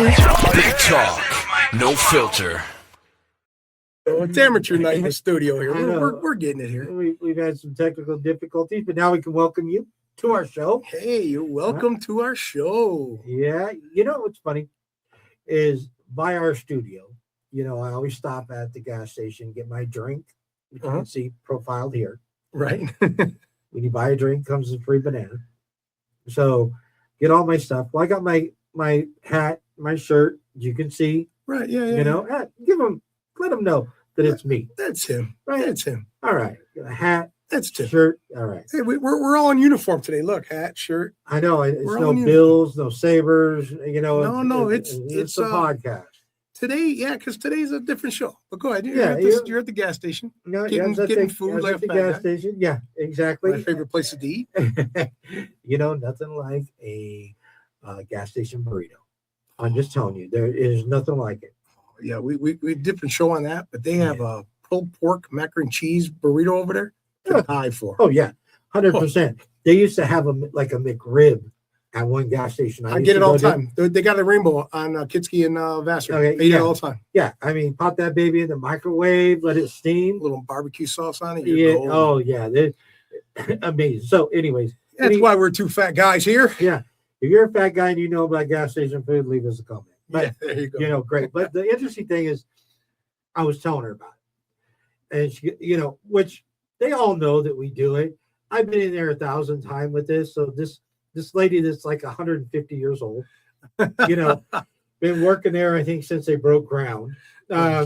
Big talk, no filter. So it's amateur night in the studio here. I know. We're getting it here. We've had some technical difficulties, but now we can welcome you to our show. Hey, you're welcome to our show. Yeah, you know what's funny is by our studio. You know, I always stop at the gas station, get my drink, which you can see profiled here. Right. When you buy a drink, comes a free banana. So get all my stuff. Well, I got my hat, my shirt. You can see. Right. Yeah. Yeah. You know, let them know that it's me. That's him. Right. That's him. All right, a hat, That's Tim. shirt. All right. Hey, we're all in uniform today. Look, hat, shirt. I know it's We're no on Bills, no Sabres. You know, No, it's a podcast. Today, yeah, because today's a different show. But go ahead. You're at the gas station. No, Getting food I was like at the a fat gas guy. station. Yeah, exactly. My favorite places to eat. You know, nothing like a gas station burrito. I'm just telling you, there is nothing like it. Yeah, we did a different show on that, but they have a pulled pork macaroni and cheese burrito over there to die for. Oh yeah, 100%. They used to have a McRib at one gas station. I get it all the time. They got a rainbow on Kitsky and Vassar. Okay, They eat it all the time. Yeah, I mean, pop that baby in the microwave, let it steam. A little barbecue sauce on it. Yeah. Oh yeah, they're amazing. So, anyways, That's why we're two fat guys here. yeah. If you're a fat guy and you know about gas station food, leave us a comment. But, Yeah, there you go. you know, great. But the interesting thing is, I was telling her about it, and she, you know, which they all know that we do it. I've been in there 1,000 times with this. So this lady that's like 150 years old, you know, been working there I think since they broke ground.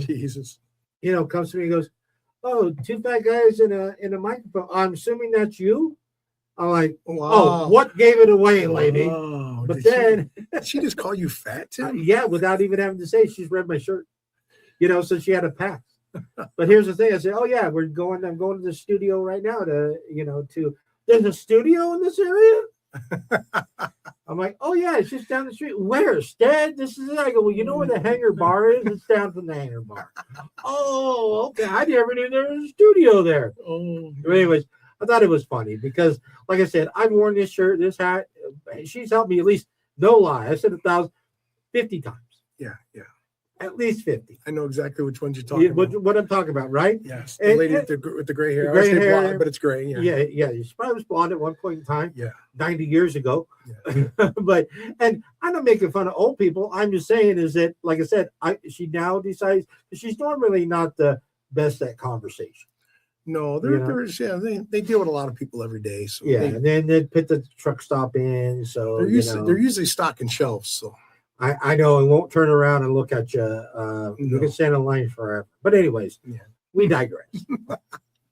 Jesus. You know, comes to me and goes, "Oh, two fat guys in a microphone. I'm assuming that's you." I'm like, Wow. "Oh, what gave it away, lady?" Wow. But Did then, she just call you fat, Tim? yeah, without even having to say, she's read my shirt. You know, so she had a pass. But here's the thing: I said, "Oh yeah, I'm going to the studio right now there's a studio in this area." I'm like, "Oh yeah, it's just down the street." "Where, Stead?" This is it. I go, "Well, you know where the Hangar Bar is? It's down from the Hangar Bar." "Oh, okay. I never knew there was a studio there." Oh. But anyways, I thought it was funny because, like I said, I've worn this shirt, this hat. She's helped me at least, no lie, I said 1,050 times. Yeah, yeah. At least 50. I know exactly which ones you're talking about. What I'm talking about, right? Yes, the lady with the gray hair. the gray I say hair. blonde, but it's gray. Yeah. Yeah. She probably was blonde at one point in time, Yeah. 90 years ago. Yeah. But, and I'm not making fun of old people. I'm just saying is that, like I said, she now decides she's normally not the best at conversation. No, they deal with a lot of people every day. So Yeah, and then they put the truck stop in. So they're usually stocking shelves. So I know, and won't turn around and look at you. You can stand in line forever. But anyways, we digress.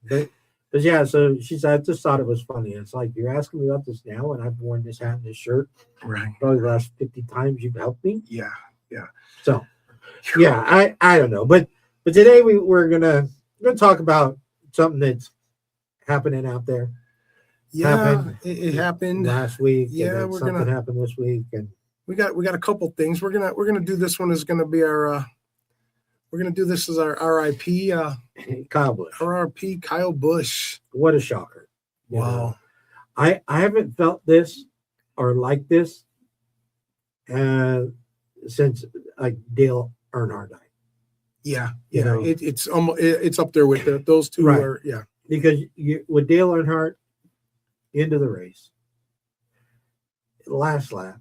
but yeah, so she said, I just thought it was funny. It's like, you're asking me about this now, and I've worn this hat and this shirt right. probably the last 50 times you've helped me. Yeah, yeah. So yeah, I don't know, but today we're gonna talk about something that's happening out there. Yeah, it happened last week. Yeah, and something happened this week, and we got a couple things. We're gonna do this one is gonna be our we're gonna do this as our RIP Kyle Busch. RIP Kyle Busch. What a shocker! Wow. I haven't felt this or like this since like Dale Earnhardt died. Yeah, You know. it's almost it's up there with those two. Right. Are, yeah, Because with Dale Earnhardt into the race, last lap,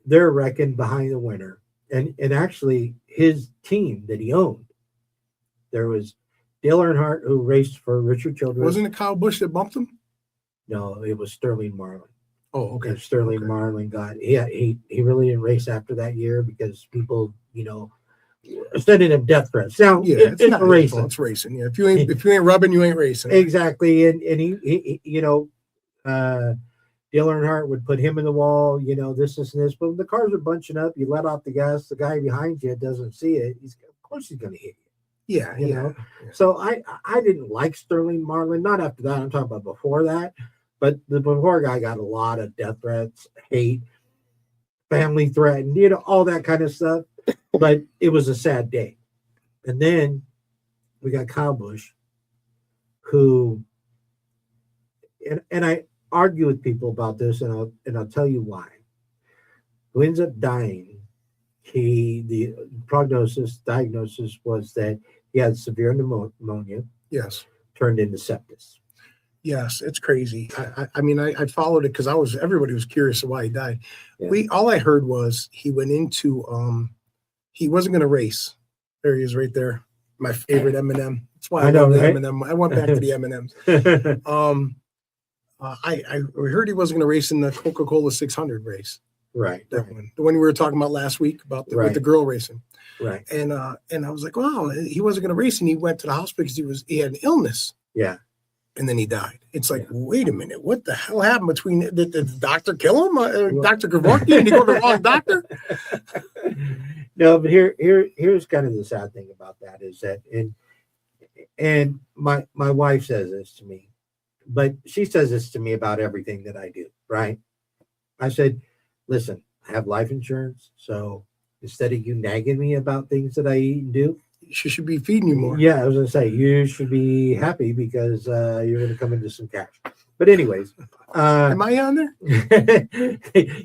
they're wrecking behind the winner, and actually his team that he owned. There was Dale Earnhardt, who raced for Richard Childress. wasn't it Kyle Busch that bumped him? No, it was Sterling Marlin. Oh, okay. And Sterling Marlin got he really didn't race after that year because people, sending him death threats. Now Yeah, it's not racing. It's racing. Yeah, if you ain't rubbing, you ain't racing. Exactly, and he Dale Earnhardt would put him in the wall, this and this. But when the cars are bunching up, you let off the gas. The guy behind you doesn't see it. Of course he's going to hit you. Yeah, you know. So I didn't like Sterling Marlin. Not after that. I'm talking about before that. But the before guy got a lot of death threats, hate, family threatened, all that kind of stuff. But it was a sad day. And then we got Kyle Busch, who, and I argue with people about this, and I'll tell you why. Who ends up dying the diagnosis was that he had severe pneumonia Yes. turned into sepsis. Yes, it's crazy. I mean, I followed it because everybody was curious of why he died. Yeah. All I heard was he went into he wasn't going to race. There he is, right there. My favorite M&M. That's why I know, love the right? M&M. I went back to the M&Ms. I heard he wasn't going to race in the Coca-Cola 600 race. Right. That one, the one we were talking about last week about with the girl racing. Right. And I was like, wow, he wasn't going to race, and he went to the hospital because he had an illness. Yeah. And then he died. It's like, wait a minute, what the hell happened between did the doctor kill him? Dr. Kevorkian? Did he go to the wrong doctor? No, but here's kind of the sad thing about that is that and my wife says this to me, but she says this to me about everything that I do, right? I said, listen, I have life insurance, so instead of you nagging me about things that I eat and do, She should be feeding you more. yeah, I was gonna say you should be happy because you're gonna come into some cash. But anyways, Am I on there?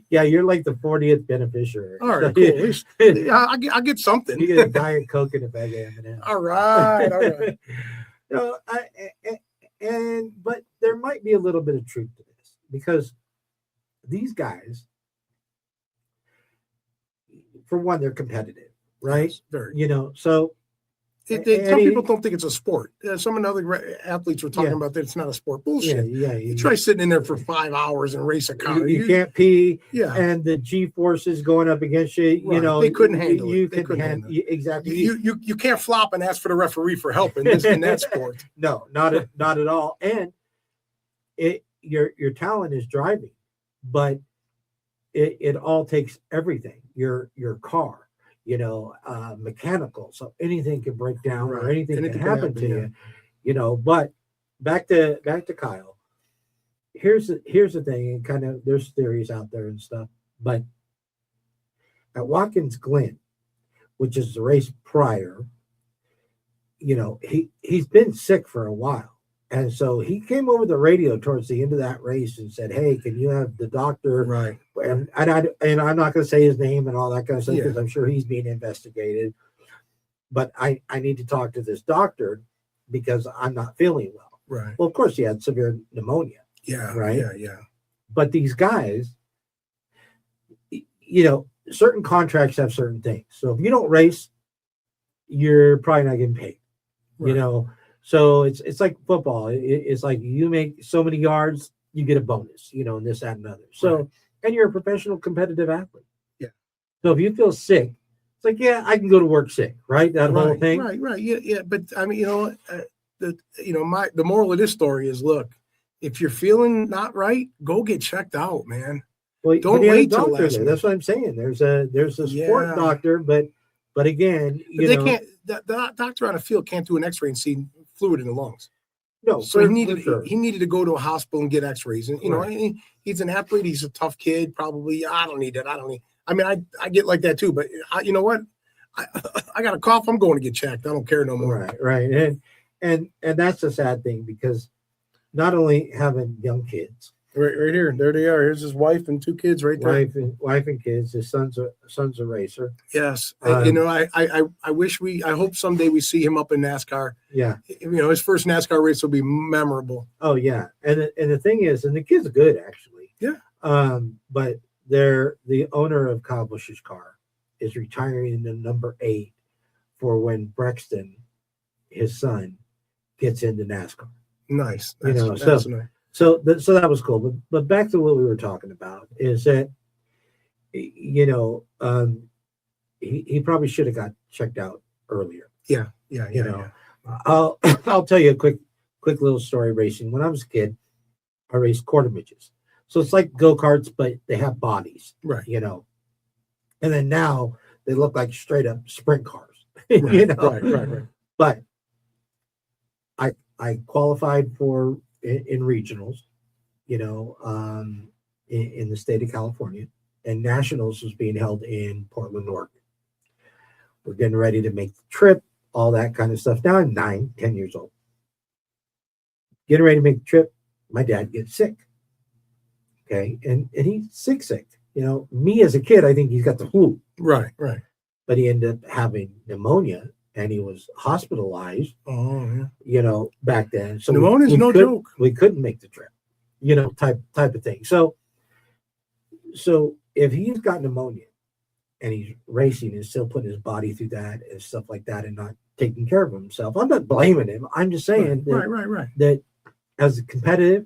yeah, you're like the 40th beneficiary. All right, cool. At least I'll get something. You get a Diet Coke and a bag of M&M's. All right, all right. No, but there might be a little bit of truth to this because these guys, for one, they're competitive, right? Yes, very. You know, so Some people don't think it's a sport. Some of the other athletes were talking about that it's not a sport. Bullshit. yeah, You try sitting in there for 5 hours and race a car. you can't pee, Yeah. and the G forces going up against you. You Right. know, They couldn't handle it. You They could couldn't handle handle exactly. You can't flop and ask for the referee for help in that sport. No, not at all. And your talent is driving, but it all takes everything. Your car, mechanical, so anything can break down or Right. anything Anything can can happen to happen, you. But back to Kyle. Here's the thing, and kind of there's theories out there and stuff, but at Watkins Glen, which is the race prior, he's been sick for a while. And so he came over the radio towards the end of that race and said, "Hey, can you have the doctor?" Right. And I'm not going to say his name and all that kind of stuff because Yeah. I'm sure he's being investigated. But I need to talk to this doctor because I'm not feeling well. Right. Well, of course, he had severe pneumonia. Yeah. Right? Yeah. But these guys, certain contracts have certain things. So if you don't race, you're probably not getting paid. Right. So it's like football. It's like you make so many yards, you get a bonus, and this, that, and other. So, Right. And you're a professional competitive athlete. Yeah. So if you feel sick, it's like, yeah, I can go to work sick, right? That whole thing. Right. Yeah. But I mean, the moral of this story is, look, if you're feeling not right, go get checked out, man. Well, Don't but he had a wait till doctor last there. minute. That's what I'm saying. There's a sport Yeah. doctor, but again, But they can't. The doctor on the field can't do an X-ray and see fluid in the lungs. no. So for he needed to go to a hospital and get X-rays. And Right. he's an athlete. He's a tough kid. Probably, I don't need that. I mean, I get like that too. But you know what? I got a cough. I'm going to get checked. I don't care no more. Right. And that's a sad thing because not only having young kids, Right here. There they are. Here's his wife and 2 kids right there. wife and kids, his son's a racer. Yes. Um, I wish I hope someday we see him up in NASCAR. Yeah. His first NASCAR race will be memorable. Oh yeah. And the thing is, and the kid's good actually. Yeah. But the owner of Kyle Busch's car is retiring in the number 8 for when Brexton, his son, gets into NASCAR. Nice. So- That's nice. So that was cool. But back to what we were talking about is that, he probably should have got checked out earlier. Yeah. I'll tell you a quick little story racing. When I was a kid, I raced quarter midgets. So it's like go-karts, but they have bodies, Right. And then now they look like straight up sprint cars, Right. But I qualified for in regionals, in the state of California, and nationals was being held in Portland, Oregon. We're getting ready to make the trip, all that kind of stuff. Now I'm 9-10 years old. Getting ready to make the trip, my dad gets sick. Okay, and he's sick. Me as a kid, I think he's got the flu. Right. but he ended up having pneumonia and he was hospitalized, Oh, yeah. back then. So Pneumonia's no joke. We couldn't make the trip, type of thing. So if he's got pneumonia and he's racing and still putting his body through that and stuff like that and not taking care of himself, I'm not blaming him. I'm just saying Right. that as a competitive,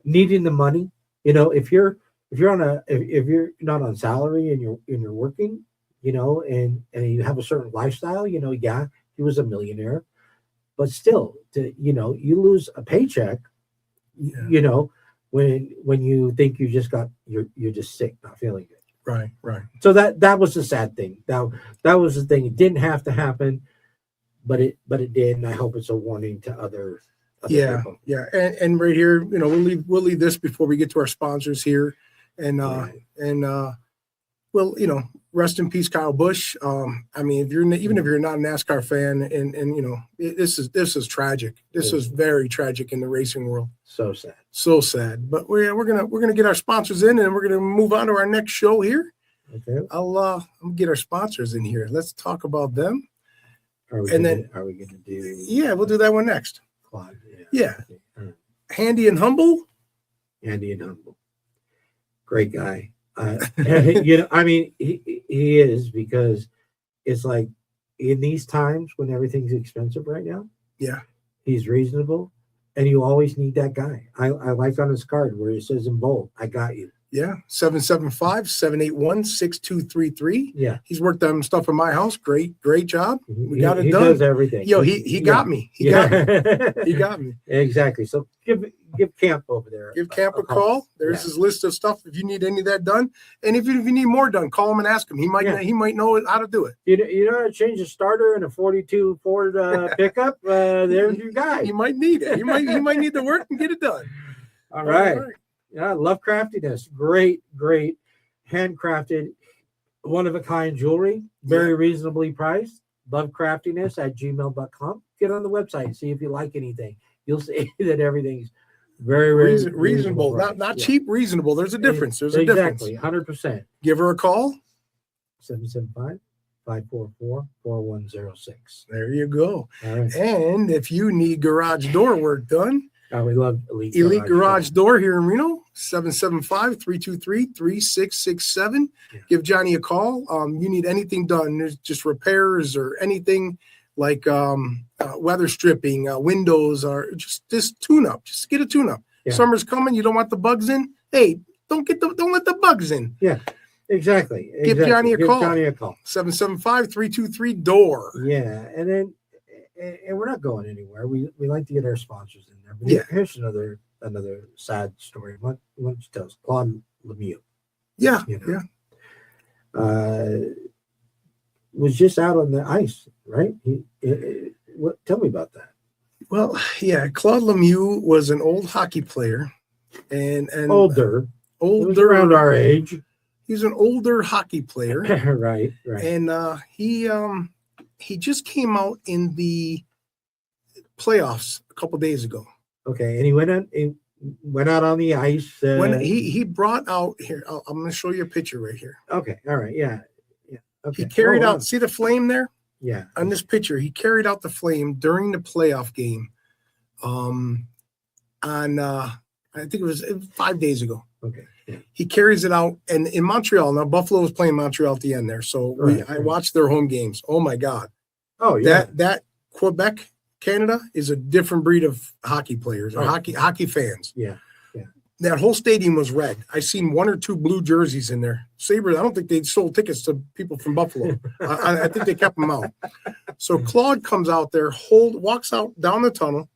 needing the money, if you're not on salary and you're working, and you have a certain lifestyle, yeah, he was a millionaire, but still, you lose a paycheck, Yeah. When you think you're just sick, not feeling good. Right. So that was the sad thing. That was the thing. It didn't have to happen, but it did, and I hope it's a warning to other Yeah, people. yeah. And right here, we'll leave this before we get to our sponsors here. And well, rest in peace, Kyle Busch. I mean, if you're not a NASCAR fan, and this is tragic. This is very tragic in the racing world. So sad. So sad. But we're gonna get our sponsors in, and we're gonna move on to our next show here. Okay. I'll get our sponsors in here. Let's talk about them. Are we And gonna do? Yeah, we'll do that one next. Claude, Yeah. Okay. All right. Handy and Humble. Andy and Humble, great guy. I mean, he is, because it's like in these times when everything's expensive right now. Yeah. He's reasonable, and you always need that guy. I like on his card where it says in bold, "I got you." Yeah, 775-781-6233. Yeah, He's worked on stuff in my house. Great job. We got it he done. does everything. Yo, he got me. He got me. He got me. Exactly. So give Camp over there. Give Camp a call. There's his list of stuff if you need any of that done. And if you need more done, call him and ask him. He might know how to do it. You know how to change a starter in a 42 Ford pickup? There's your guy. He might need it. He might need to work and get it done. All right. Yeah, Love Craftiness. Great handcrafted, one-of-a-kind jewelry, very reasonably priced. Lovecraftiness@gmail.com. Get on the website and see if you like anything. You'll see that everything's very reasonable. Not cheap, reasonable. There's a difference. There's a difference. Exactly, 100%. Give her a call. 775-544-4106. There you go. All right. And if you need garage door work done, We love Elite Garage Door here in Reno, 775-323-3667. Yeah. Give Johnny a call. You need anything done. There's just repairs or anything like weather stripping, windows, or just this tune-up. Just get a tune-up. Yeah. Summer's coming. You don't want the bugs in. Hey, don't let the bugs in. Yeah, exactly. Give Johnny a call. 775-323-DOOR. Yeah, and we're not going anywhere. We like to get our sponsors in there. But Yeah. here's another sad story. What you tell us? Claude Lemieux. Yeah, Yeah. Was just out on the ice, right? Tell me about that. Well, yeah, Claude Lemieux was an old hockey player, and Older. He was around our age. He's an older hockey player, right. and he just came out in the playoffs a couple days ago. Okay, and he went out on the ice. When he brought out here, I'm going to show you a picture right here. Okay, all right, yeah. Okay. He carried out. See the flame there? Yeah. On this picture, he carried out the flame during the playoff game. On I think it was 5 days ago. Okay. Yeah. He carries it out, and in Montreal. Now Buffalo was playing Montreal at the end there, so I watched their home games. Oh my God! Oh yeah. That Quebec, Canada is a different breed of hockey players or hockey fans. Yeah. That whole stadium was red. I seen one or two blue jerseys in there. Sabres, I don't think they sold tickets to people from Buffalo. I think they kept them out. So Claude comes out there, walks out down the tunnel,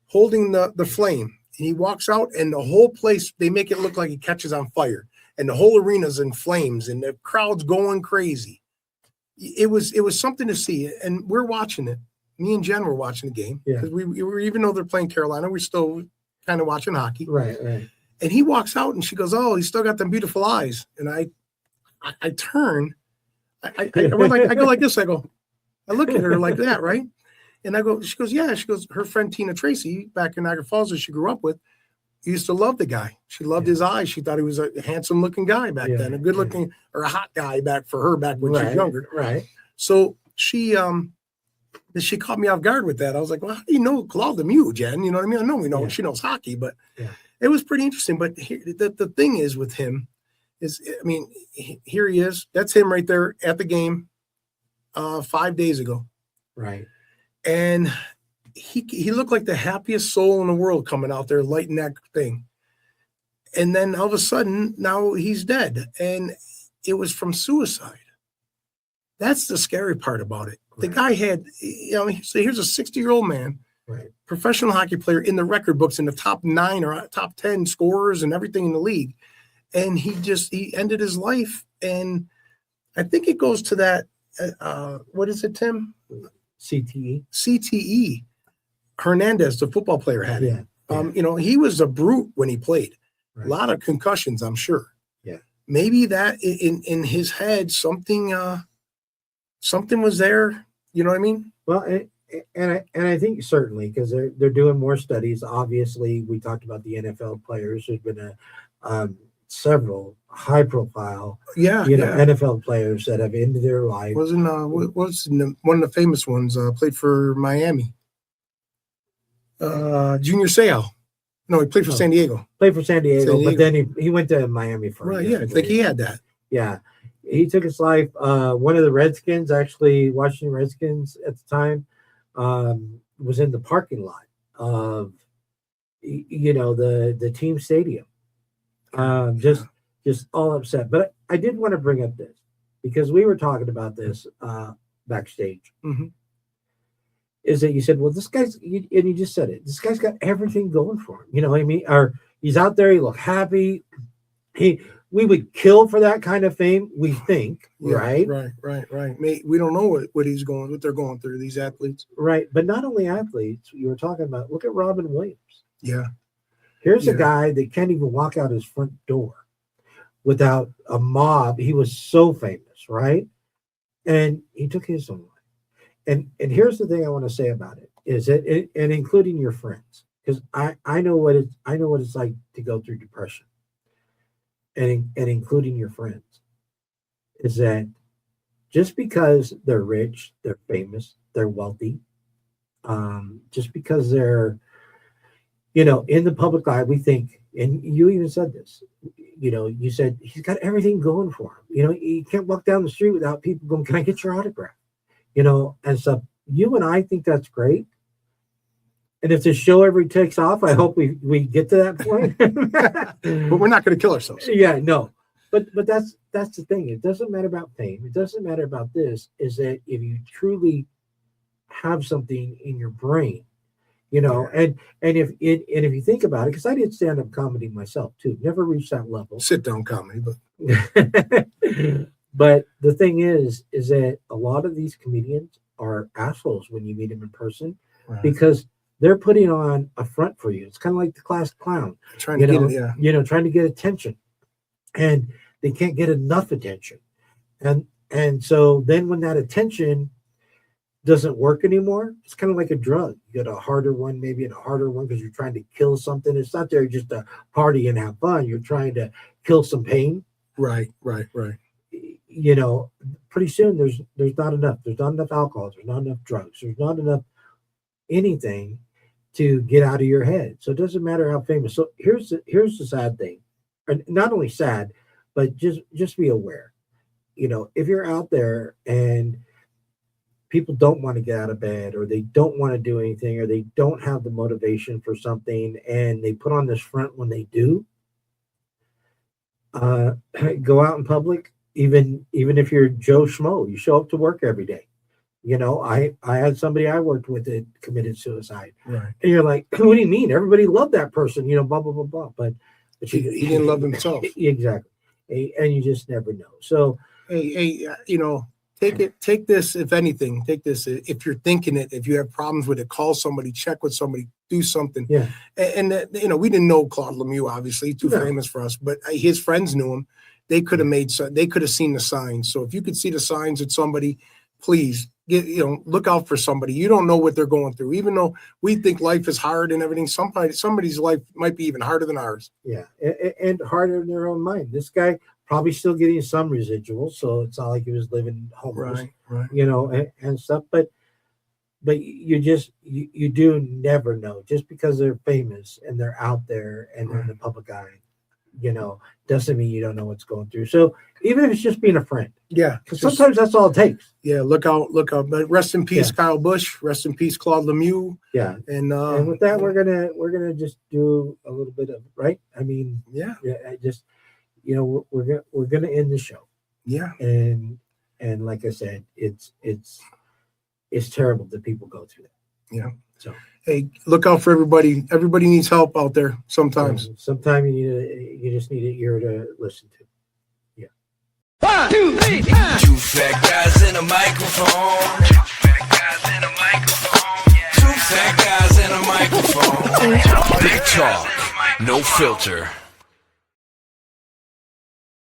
holding the flame. And he walks out, and the whole place, they make it look like it catches on fire. And the whole arena's in flames, and the crowd's going crazy. It was something to see, and we're watching it. Me and Jen were watching the game because we were, even though they're playing Carolina, we're still kind of watching hockey. Right. And he walks out, and she goes, "Oh, he's still got them beautiful eyes." And I turn, I go like this. I look at her like that, right? And she goes, "Yeah." She goes, her friend Tina Tracy, back in Niagara Falls, that she grew up with, used to love the guy. She loved his eyes. She thought he was a handsome looking guy back then, a good looking or a hot guy back for her back when she was younger. Right. So she caught me off guard with that. I was like, well, how do you know Claude Lemieux, Jen? You know what I mean? I know we know she knows hockey, but it was pretty interesting. But here, the thing is with him is, I mean, here he is. That's him right there at the game 5 days ago. Right. And he looked like the happiest soul in the world coming out there lighting that thing. And then all of a sudden, now he's dead. And it was from suicide. That's the scary part about it. The guy had, so here's a 60-year-old man, professional hockey player in the record books in the top 9 or top 10 scorers and everything in the league. And he ended his life. And I think it goes to that, what is it, Tim? CTE. Hernandez, the football player, had it. He was a brute when he played. A lot of concussions, I'm sure. Yeah. Maybe that in his head, something was there. You know what I mean? Well, and I think certainly because they're doing more studies. Obviously, we talked about the NFL players. There's been several high profile, NFL players that have ended their life. Wasn't one of the famous ones played for Miami? Junior Seau. No, he played for San Diego. Played for San Diego, but then he went to Miami for right. Yeah, I think he had that. Yeah, he took his life. One of the Redskins, actually, Washington Redskins at the time, was in the parking lot of, the team stadium. Just all upset. But I did want to bring up this because we were talking about this backstage. Mm-hmm. Is that you said, well, this guy's, and you just said it, this guy's got everything going for him. You know what I mean? Or he's out there, he looked happy. We would kill for that kind of fame, we think, right? Right. We don't know what they're going through, these athletes. Right. But not only athletes, you were talking about, look at Robin Williams. Yeah. Here's a guy that can't even walk out his front door without a mob. He was so famous, right? And he took his own life. And here's the thing I want to say about it is that, and including your friends, because I know what it's like to go through depression, and including your friends, is that just because they're rich, they're famous, they're wealthy, just because they're, in the public eye, we think, and you even said this, you said he's got everything going for him. You can't walk down the street without people going, "Can I get your autograph?" And so you and I think that's great. And if the show ever takes off, I hope we get to that point. But we're not going to kill ourselves. Yeah, no. But that's the thing. It doesn't matter about fame. It doesn't matter about this. Is that if you truly have something in your brain, and if you think about it, because I did stand-up comedy myself too, never reached that level. Sit down comedy, but But the thing is that a lot of these comedians are assholes when you meet them in person, because they're putting on a front for you. It's kind of like the class clown, trying to get attention, and they can't get enough attention. And so then when that attention doesn't work anymore, it's kind of like a drug. You get a harder one, maybe and a harder one because you're trying to kill something. It's not there just to party and have fun. You're trying to kill some pain. Right. Pretty soon there's not enough. There's not enough alcohol. There's not enough drugs. There's not enough anything to get out of your head. So it doesn't matter how famous. So here's the sad thing, and not only sad, but just be aware. If you're out there and people don't want to get out of bed, or they don't want to do anything, or they don't have the motivation for something, and they put on this front when they do, go out in public. Even if you're Joe Schmo, you show up to work every day. I had somebody I worked with that committed suicide. Right. And you're like, what do you mean? Everybody loved that person, blah, blah, blah, blah. But he didn't love himself. Exactly. And you just never know. So, hey, take this, if anything, if you're thinking it, if you have problems with it, call somebody, check with somebody, do something. Yeah. And we didn't know Claude Lemieux, obviously, too famous for us, but his friends knew him. They could have seen the signs. So if you could see the signs at somebody, please look out for somebody. You don't know what they're going through. Even though we think life is hard and everything, somebody's life might be even harder than ours. Yeah, and harder in their own mind. This guy probably still getting some residuals, so it's not like he was living homeless, Right. and stuff. But you do never know. Just because they're famous and they're out there and they're in the public eye, doesn't mean you don't know what's going through. So even if it's just being a friend, Yeah. because sometimes that's all it takes. Yeah, look out. But rest in peace, Yeah. Kyle Busch. Rest in peace, Claude Lemieux. Yeah. And with that, we're gonna just do a little bit of right. I mean, yeah, I just we're gonna end the show. Yeah. And like I said, it's terrible that people go through that. Yeah. So hey, look out for everybody. Everybody needs help out there sometimes. Sometimes you just need an ear to listen to. Yeah. 1, 2, 3, 2 fat guys in a microphone. 2 fat guys in a microphone. 2 fat guys in a microphone. Big talk, no filter.